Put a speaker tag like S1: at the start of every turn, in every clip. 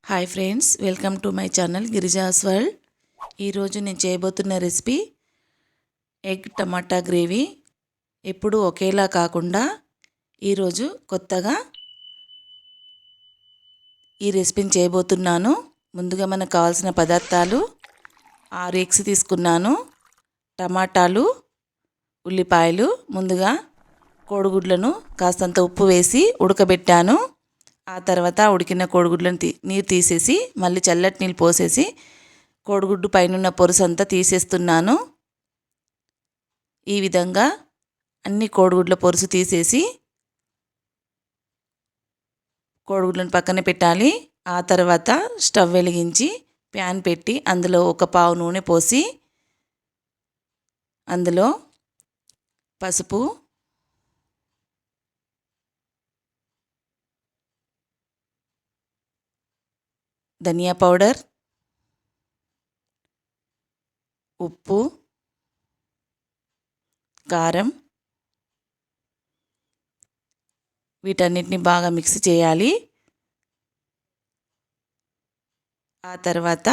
S1: Hi friends, welcome to my channel Girija's world. ఈరోజు నేను చేయబోతున్న రెసిపీ ఎగ్ టమాటా గ్రేవీ. ఎప్పుడు ఒకేలా కాకుండా ఈరోజు కొత్తగా ఈ రెసిపీని చేయబోతున్నాను. ముందుగా మనకు కావాల్సిన పదార్థాలు: 6 ఎగ్స్ తీసుకున్నాను, టమాటాలు, ఉల్లిపాయలు. ముందుగా కోడిగుడ్లను కాస్తంత ఉప్పు వేసి ఉడకబెట్టాను. ఆ తర్వాత ఉడికిన కోడిగుడ్లను నీరు తీసేసి మళ్ళీ చల్లటి నీళ్ళు పోసేసి కోడిగుడ్డు పైన పొరుసు అంతా తీసేస్తున్నాను. ఈ విధంగా అన్ని కోడిగుడ్ల పొరుసు తీసేసి కోడిగుడ్లను పక్కన పెట్టాలి. ఆ తర్వాత స్టవ్ వెలిగించి ప్యాన్ పెట్టి అందులో 1 పావు నూనె పోసి అందులో పసుపు, ధనియా పౌడర్, ఉప్పు, కారం వీటన్నిటిని బాగా మిక్స్ చేయాలి. ఆ తర్వాత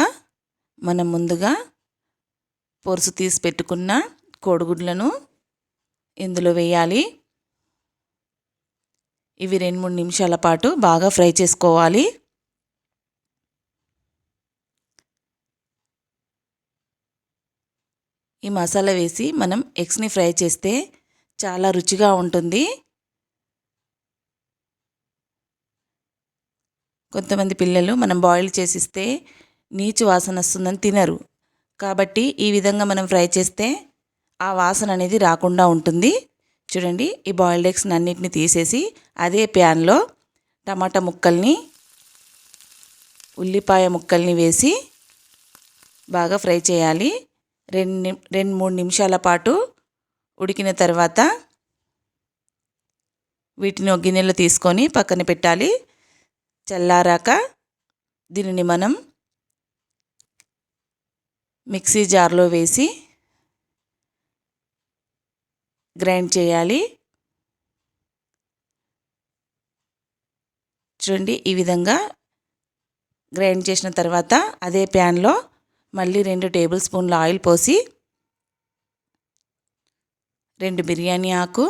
S1: మనం ముందుగా పొరుసు తీసి పెట్టుకున్న కోడిగుడ్లను ఇందులో వేయాలి. ఇవి 2-3 నిమిషాల పాటు బాగా ఫ్రై చేసుకోవాలి. ఈ మసాలా వేసి మనం ఎగ్స్ని ఫ్రై చేస్తే చాలా రుచిగా ఉంటుంది. కొంతమంది పిల్లలు మనం బాయిల్ చేసిస్తే నీచు వాసన వస్తుందని తినరు. కాబట్టి ఈ విధంగా మనం ఫ్రై చేస్తే ఆ వాసన అనేది రాకుండా ఉంటుంది. చూడండి, ఈ బాయిల్డ్ ఎగ్స్ని అన్నిటిని తీసేసి అదే ప్యాన్లో టమాటా ముక్కల్ని, ఉల్లిపాయ ముక్కల్ని వేసి బాగా ఫ్రై చేయాలి. 2-3 నిమిషాల పాటు ఉడికిన తర్వాత వీటిని ఒక గిన్నెలో తీసుకొని పక్కన పెట్టాలి. చల్లారాక దీనిని మనం మిక్సీ జార్లో వేసి గ్రైండ్ చేయాలి. చూడండి, ఈ విధంగా గ్రైండ్ చేసిన తర్వాత అదే ప్యాన్లో మళ్ళీ 2 టేబుల్ స్పూన్ల ఆయిల్ పోసి 2 బిర్యానీ ఆకు,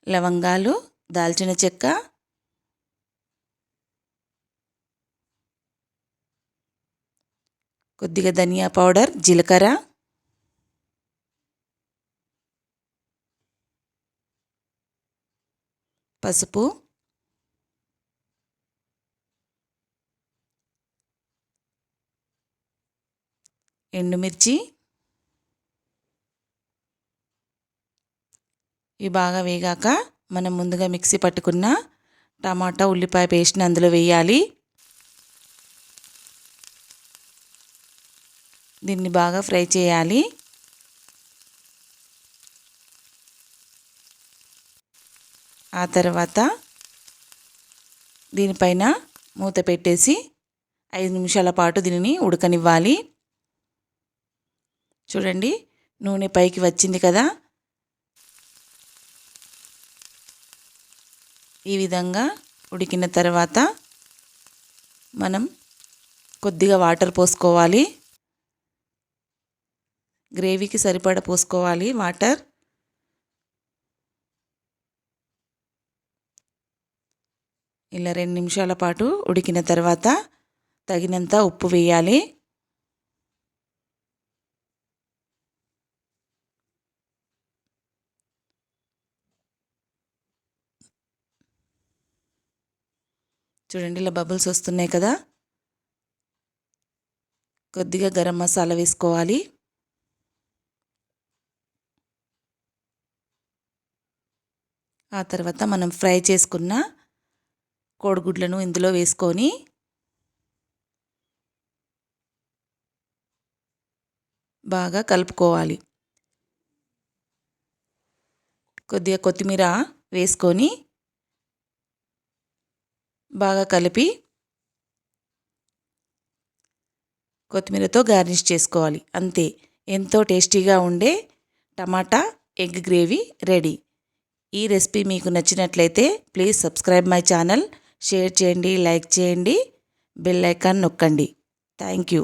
S1: లవంగాలు, దాల్చిన చెక్క, కొద్దిగా ధనియా పౌడర్, జీలకర్ర, పసుపు, ఎండుమిర్చి ఇవి బాగా వేగాక మనం ముందుగా మిక్సీ పట్టుకున్న టమాటా ఉల్లిపాయ పేస్ట్ని అందులో వేయాలి. దీన్ని బాగా ఫ్రై చేయాలి. ఆ తర్వాత దీనిపైన మూత పెట్టేసి 5 నిమిషాల పాటు దీనిని ఉడకనివ్వాలి. చూడండి, నూనె పైకి వచ్చింది కదా. ఈ విధంగా ఉడికిన తర్వాత మనం కొద్దిగా వాటర్ పోసుకోవాలి. గ్రేవీకి సరిపడా పోసుకోవాలి వాటర్. ఇలా 2 నిమిషాల పాటు ఉడికిన తర్వాత తగినంత ఉప్పు వేయాలి. చూడండి, ఇలా బబుల్స్ వస్తున్నాయి కదా. కొద్దిగా గరం మసాలా వేసుకోవాలి. ఆ తర్వాత మనం ఫ్రై చేసుకున్న కోడిగుడ్లను ఇందులో వేసుకొని బాగా కలుపుకోవాలి. కొద్దిగా కొత్తిమీర వేసుకొని బాగా కలిపి కొత్తిమీరతో గార్నిష్ చేసుకోవాలి. అంతే, ఎంతో టేస్టీగా ఉండే టమాటా ఎగ్ గ్రేవీ రెడీ. ఈ రెసిపీ మీకు నచ్చినట్లయితే please subscribe my channel, share చేయండి, లైక్ చేయండి, బెల్ ఐకాన్ నొక్కండి. Thank you.